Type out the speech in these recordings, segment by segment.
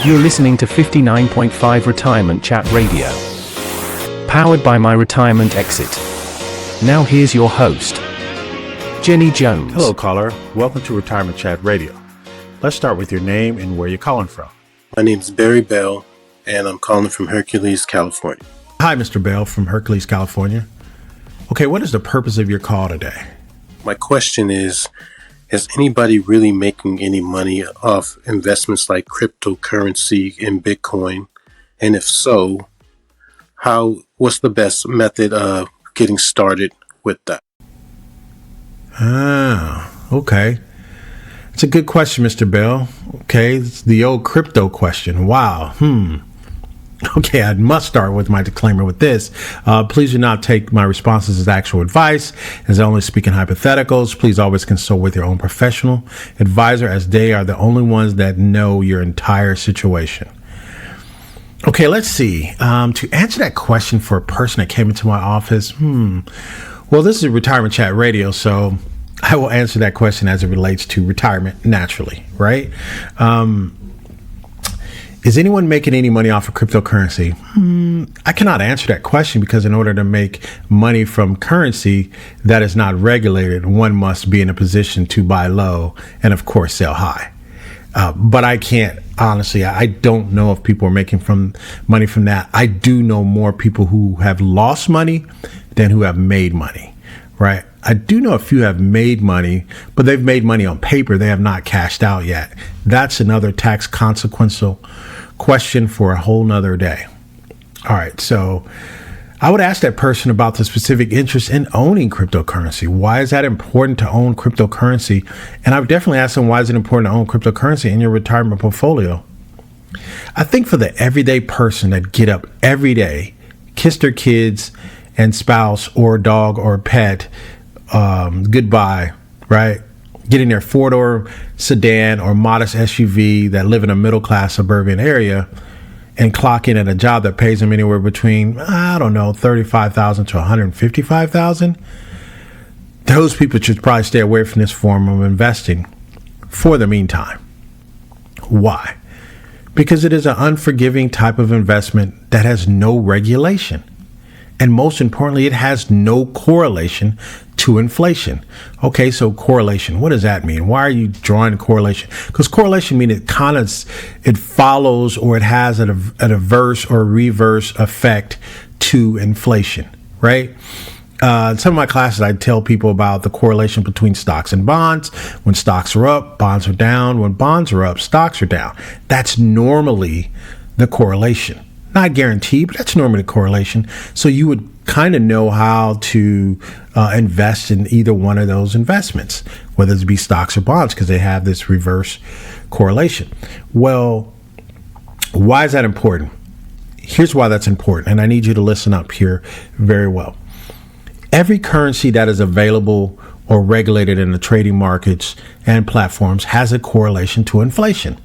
You're listening to 59.5 Retirement Chat Radio. Powered by My Retirement Exit. Now here's your host, Jenny Jones. Hello, caller. Welcome to Retirement Chat Radio. Let's start with your name and where you're calling from. My name is Barry Bell, and I'm calling from Hercules, California. Hi, Mr. Bell from Hercules, California. Okay, what is the purpose of your call today? My question is anybody really making any money off investments like cryptocurrency and Bitcoin? And if so, what's the best method of getting started with that? Okay. It's a good question, Mr. Bell. Okay, it's the old crypto question. Wow. Okay, I must start with my disclaimer with this. Please do not take my responses as actual advice, as I only speak in hypotheticals. Please always consult with your own professional advisor, as they are the only ones that know your entire situation. Okay, let's see. To answer that question for a person that came into my office, well, this is Retirement Chat Radio, so I will answer that question as it relates to retirement naturally, right? Is anyone making any money off of cryptocurrency? I cannot answer that question because in order to make money from currency that is not regulated, one must be in a position to buy low and, of course, sell high. But I can't, honestly, I don't know if people are making money from that. I do know more people who have lost money than who have made money, right? I do know a few have made money, but they've made money on paper. They have not cashed out yet. That's another tax consequential question for a whole nother day. All right. So I would ask that person about the specific interest in owning cryptocurrency. Why is that important to own cryptocurrency? And I would definitely ask them, why is it important to own cryptocurrency in your retirement portfolio? I think for the everyday person that get up every day, kiss their kids and spouse or dog or pet goodbye, right? Get in their four-door sedan or modest SUV that live in a middle-class suburban area and clock in at a job that pays them anywhere between, $35,000 to $155,000. Those people should probably stay away from this form of investing for the meantime. Why? Because it is an unforgiving type of investment that has no regulation. And most importantly, it has no correlation to inflation. Okay, so correlation, what does that mean? Why are you drawing a correlation? Because correlation means it follows or it has an adverse or reverse effect to inflation, right? In some of my classes, I tell people about the correlation between stocks and bonds. When stocks are up, bonds are down. When bonds are up, stocks are down. That's normally the correlation. Not guaranteed, but that's normally the correlation. So you would kind of know how to invest in either one of those investments, whether it be stocks or bonds, because they have this reverse correlation. Well, why is that important? Here's why that's important, and I need you to listen up here very well. Every currency that is available or regulated in the trading markets and platforms has a correlation to inflation.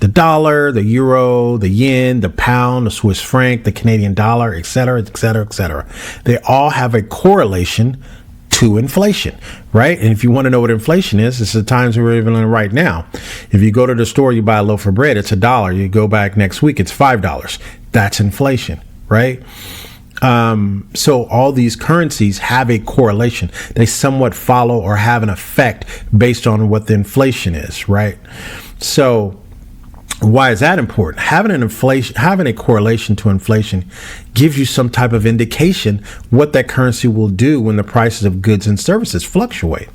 The dollar, the euro, the yen, the pound, the Swiss franc, the Canadian dollar, et cetera, et cetera, et cetera. They all have a correlation to inflation, right? And if you want to know what inflation is, it's the times we're living in right now. If you go to the store, you buy a loaf of bread, it's $1. You go back next week, it's $5. That's inflation, right? So all these currencies have a correlation. They somewhat follow or have an effect based on what the inflation is, right? So why is that important? Having a correlation to inflation gives you some type of indication what that currency will do when the prices of goods and services fluctuate.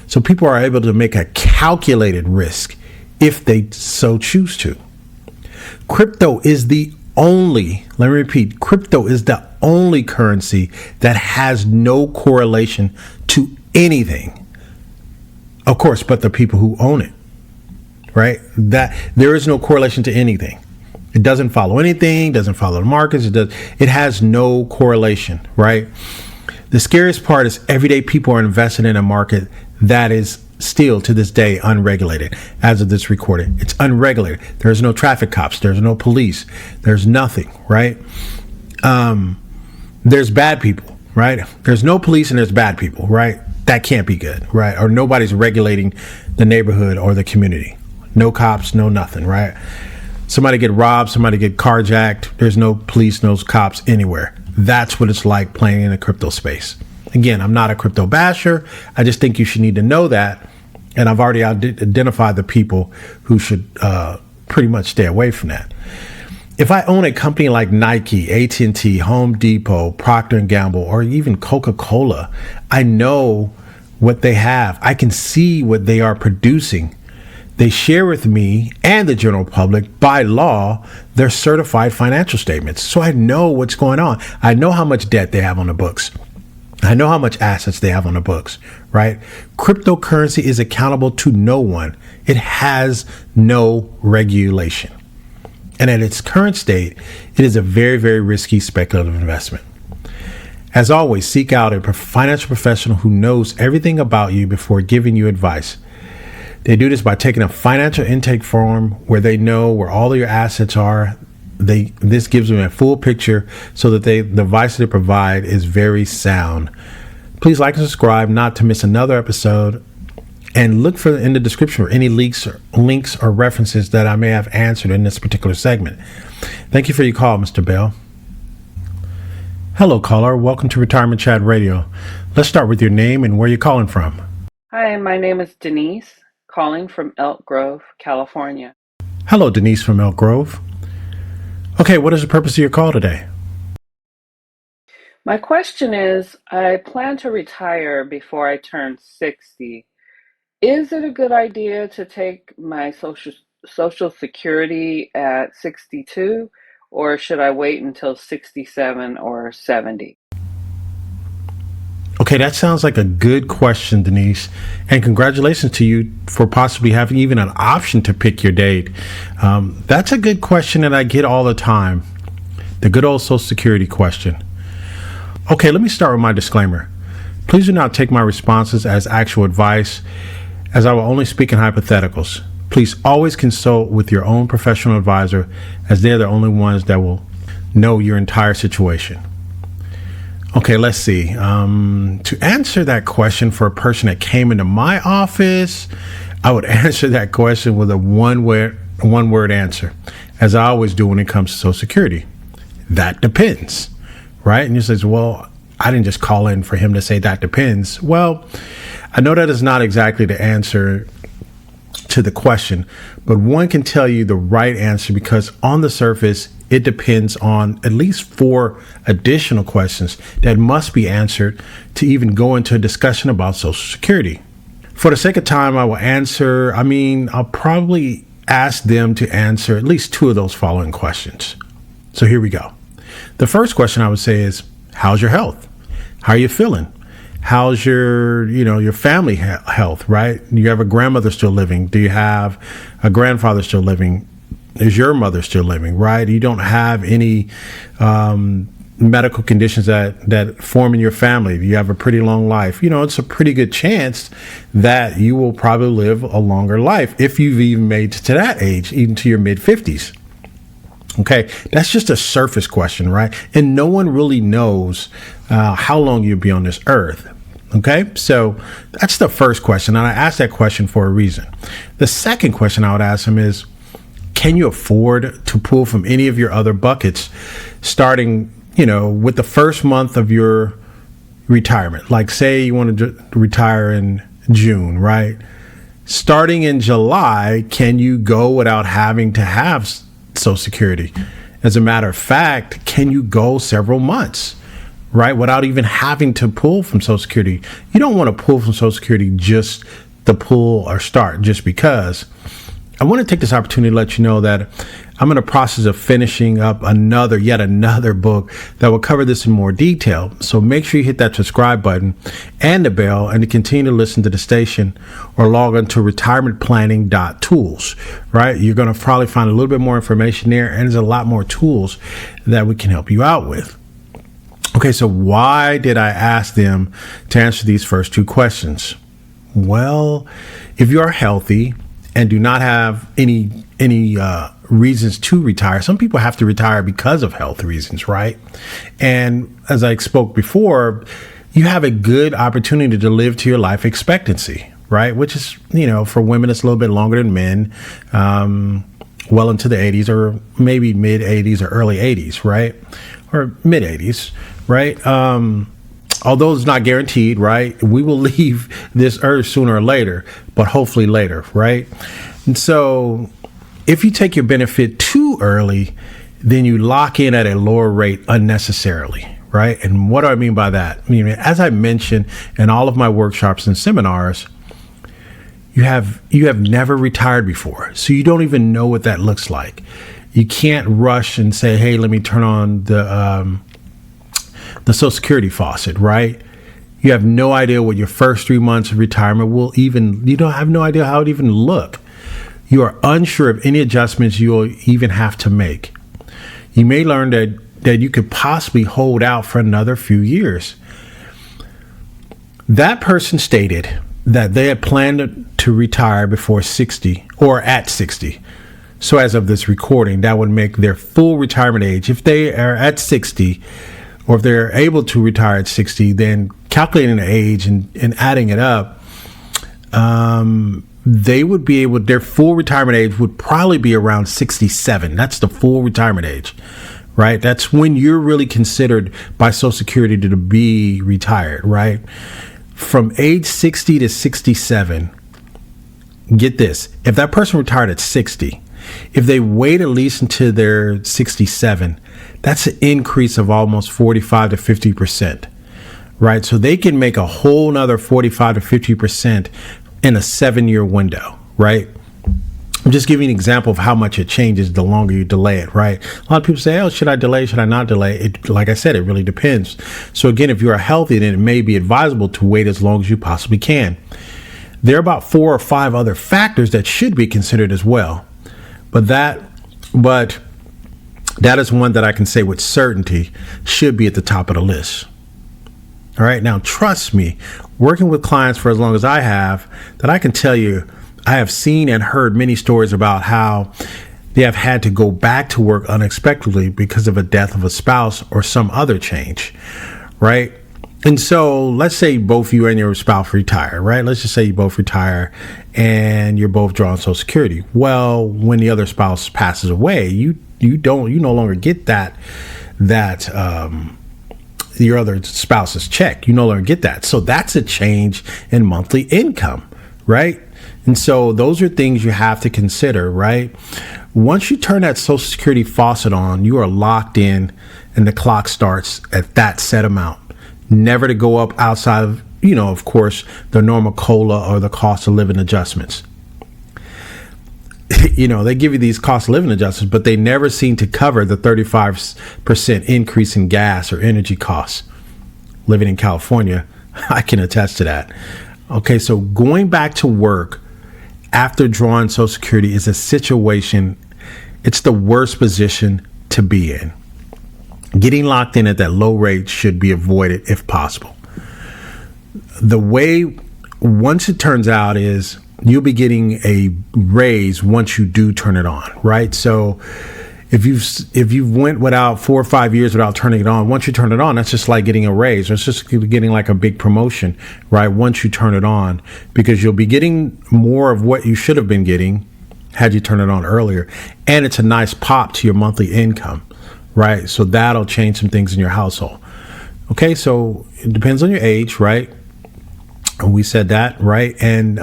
So people are able to make a calculated risk if they so choose to. Crypto is the only currency that has no correlation to anything, of course, but the people who own it, right? That there is no correlation to anything. It doesn't follow anything, doesn't follow the markets. It has no correlation, right? The scariest part is everyday people are invested in a market that is still to this day unregulated. As of this recording, it's unregulated. There's no traffic cops, there's no police, there's nothing, right? There's bad people, right? There's no police and there's bad people, right? That can't be good, right? Or nobody's regulating the neighborhood or the community. No cops, no nothing, right? Somebody get robbed, somebody get carjacked. There's no police, no cops anywhere. That's what it's like playing in the crypto space. Again, I'm not a crypto basher. I just think you should need to know that. And I've already identified the people who should pretty much stay away from that. If I own a company like Nike, AT&T, Home Depot, Procter & Gamble, or even Coca-Cola, I know what they have. I can see what they are producing. They share with me and the general public, by law, their certified financial statements. So I know what's going on. I know how much debt they have on the books. I know how much assets they have on the books, right? Cryptocurrency is accountable to no one. It has no regulation. And at its current state, it is a very, very risky speculative investment. As always, seek out a financial professional who knows everything about you before giving you advice. They do this by taking a financial intake form where they know where all of your assets are. This gives them a full picture so that the advice they provide is very sound. Please like and subscribe not to miss another episode, and look in the description for any links or references that I may have answered in this particular segment. Thank you for your call, Mr. Bell. Hello, caller. Welcome to Retirement Chat Radio. Let's start with your name and where you're calling from. Hi, my name is Denise, calling from Elk Grove, California. Hello, Denise from Elk Grove. Okay, what is the purpose of your call today? My question is, I plan to retire before I turn 60. Is it a good idea to take my social security at 62, or should I wait until 67 or 70? Okay, that sounds like a good question, Denise. And congratulations to you for possibly having even an option to pick your date. That's a good question that I get all the time. The good old Social Security question. Okay, let me start with my disclaimer. Please do not take my responses as actual advice, as I will only speak in hypotheticals. Please always consult with your own professional advisor, as they're the only ones that will know your entire situation. Okay, let's see. To answer that question for a person that came into my office, I would answer that question with a one word answer, as I always do when it comes to Social Security. That depends, right? And you say, well, I didn't just call in for him to say that depends. Well, I know that is not exactly the answer to the question, but one can tell you the right answer because on the surface, it depends on at least 4 additional questions that must be answered to even go into a discussion about Social Security. For the sake of time, I'll probably ask them to answer at least 2 of those following questions. So here we go. The first question I would say is, how's your health? How are you feeling? How's your family health, right? Do you have a grandmother still living? Do you have a grandfather still living? Is your mother still living, right? You don't have any medical conditions that form in your family. You have a pretty long life. It's a pretty good chance that you will probably live a longer life if you've even made to that age, even to your mid-50s. Okay, that's just a surface question, right? And no one really knows how long you'll be on this earth. Okay, so that's the first question. And I asked that question for a reason. The second question I would ask him is, can you afford to pull from any of your other buckets, starting, with the first month of your retirement? Like, say you want to retire in June, right? Starting in July, can you go without having to have Social Security? As a matter of fact, can you go several months, right, without even having to pull from Social Security? You don't want to pull from Social Security just to pull or start just because. I want to take this opportunity to let you know that I'm in the process of finishing up yet another book that will cover this in more detail. So make sure you hit that subscribe button and the bell, and to continue to listen to the station, or log on to retirementplanning.tools, right? You're going to probably find a little bit more information there, and there's a lot more tools that we can help you out with. Okay, so why did I ask them to answer these first 2 questions? Well, if you are healthy and do not have any reasons to retire. Some people have to retire because of health reasons, right? And as I spoke before, you have a good opportunity to live to your life expectancy, right? Which is, for women, it's a little bit longer than men. well into the 80s, or maybe mid 80s or early 80s, right? Or mid 80s, right? Although it's not guaranteed, right? We will leave this earth sooner or later, but hopefully later, right? And so if you take your benefit too early, then you lock in at a lower rate unnecessarily, right? And what do I mean by that? I mean, as I mentioned in all of my workshops and seminars, you have never retired before, so you don't even know what that looks like. You can't rush and say, hey, let me turn on the Social Security faucet, right? You have no idea what your first 3 months of retirement you don't have no idea how it even look. You are unsure of any adjustments you'll even have to make. You may learn that you could possibly hold out for another few years. That person stated that they had planned to retire before 60 or at 60. So as of this recording, that would make their full retirement age. If they are at 60, or if they're able to retire at 60, then calculating the age and adding it up, they would be able, their full retirement age would probably be around 67. That's the full retirement age, right? That's when you're really considered by Social Security to be retired, right? From age 60 to 67, get this, if that person retired at 60, if they wait at least until they're 67, that's an increase of almost 45 to 50%, right? So they can make a whole nother 45 to 50% in a 7-year window, right? I'm just giving you an example of how much it changes the longer you delay it, right? A lot of people say, oh, should I delay? Should I not delay? It, like I said, it really depends. So again, if you are healthy, then it may be advisable to wait as long as you possibly can. There are about 4 or 5 other factors that should be considered as well. But that is one that I can say with certainty should be at the top of the list. All right. Now, trust me, working with clients for as long as I have, that I can tell you, I have seen and heard many stories about how they have had to go back to work unexpectedly because of a death of a spouse or some other change. Right. And so let's say both you and your spouse retire, right? Let's just say you both retire and you're both drawing Social Security. Well, when the other spouse passes away, you no longer get that your other spouse's check. You no longer get that. So that's a change in monthly income, right? And so those are things you have to consider, right? Once you turn that Social Security faucet on, you are locked in and the clock starts at that set amount. Never to go up outside of, of course, the normal COLA or the cost of living adjustments. They give you these cost of living adjustments, but they never seem to cover the 35% increase in gas or energy costs. Living in California, I can attest to that. Okay, so going back to work after drawing Social Security is a situation, it's the worst position to be in. Getting locked in at that low rate should be avoided if possible. The way, once it turns out, is you'll be getting a raise once you do turn it on, right? So if you've went without 4 or 5 years without turning it on, once you turn it on, that's just like getting a raise. Or it's just getting like a big promotion, right? Once you turn it on, because you'll be getting more of what you should have been getting had you turned it on earlier. And it's a nice pop to your monthly income. Right. So that'll change some things in your household. OK, so it depends on your age. Right. And we said that. Right. And,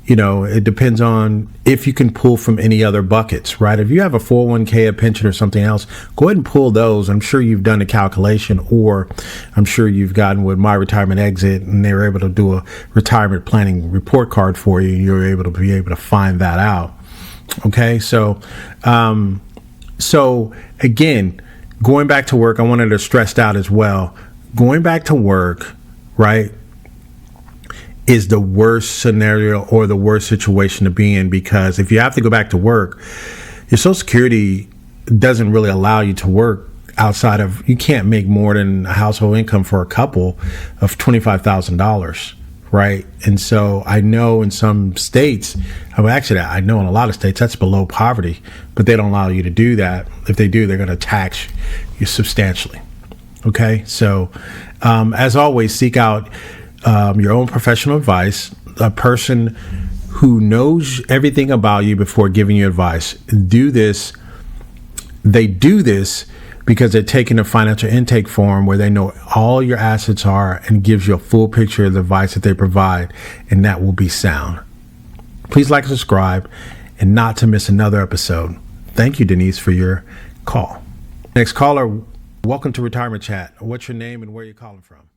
it depends on if you can pull from any other buckets. Right. If you have a 401k, a pension or something else, go ahead and pull those. I'm sure you've done a calculation, or I'm sure you've gotten with My Retirement Exit and they were able to do a retirement planning report card for you. You're able to find that out. OK, So again, going back to work, I wanted to stress out as well. Going back to work, right, is the worst scenario or the worst situation to be in, because if you have to go back to work, your Social Security doesn't really allow you to work outside of, you can't make more than a household income for a couple of $25,000. Right. And so I know in some states, I know in a lot of states that's below poverty, but they don't allow you to do that. If they do, they're going to tax you substantially. OK, so as always, seek out your own professional advice, a person who knows everything about you before giving you advice do this. They do this because they're taking a financial intake form where they know all your assets are and gives you a full picture of the advice that they provide, and that will be sound. Please like and subscribe and not to miss another episode. Thank you, Denise, for your call. Next caller, welcome to Retirement Chat. What's your name and where are you calling from?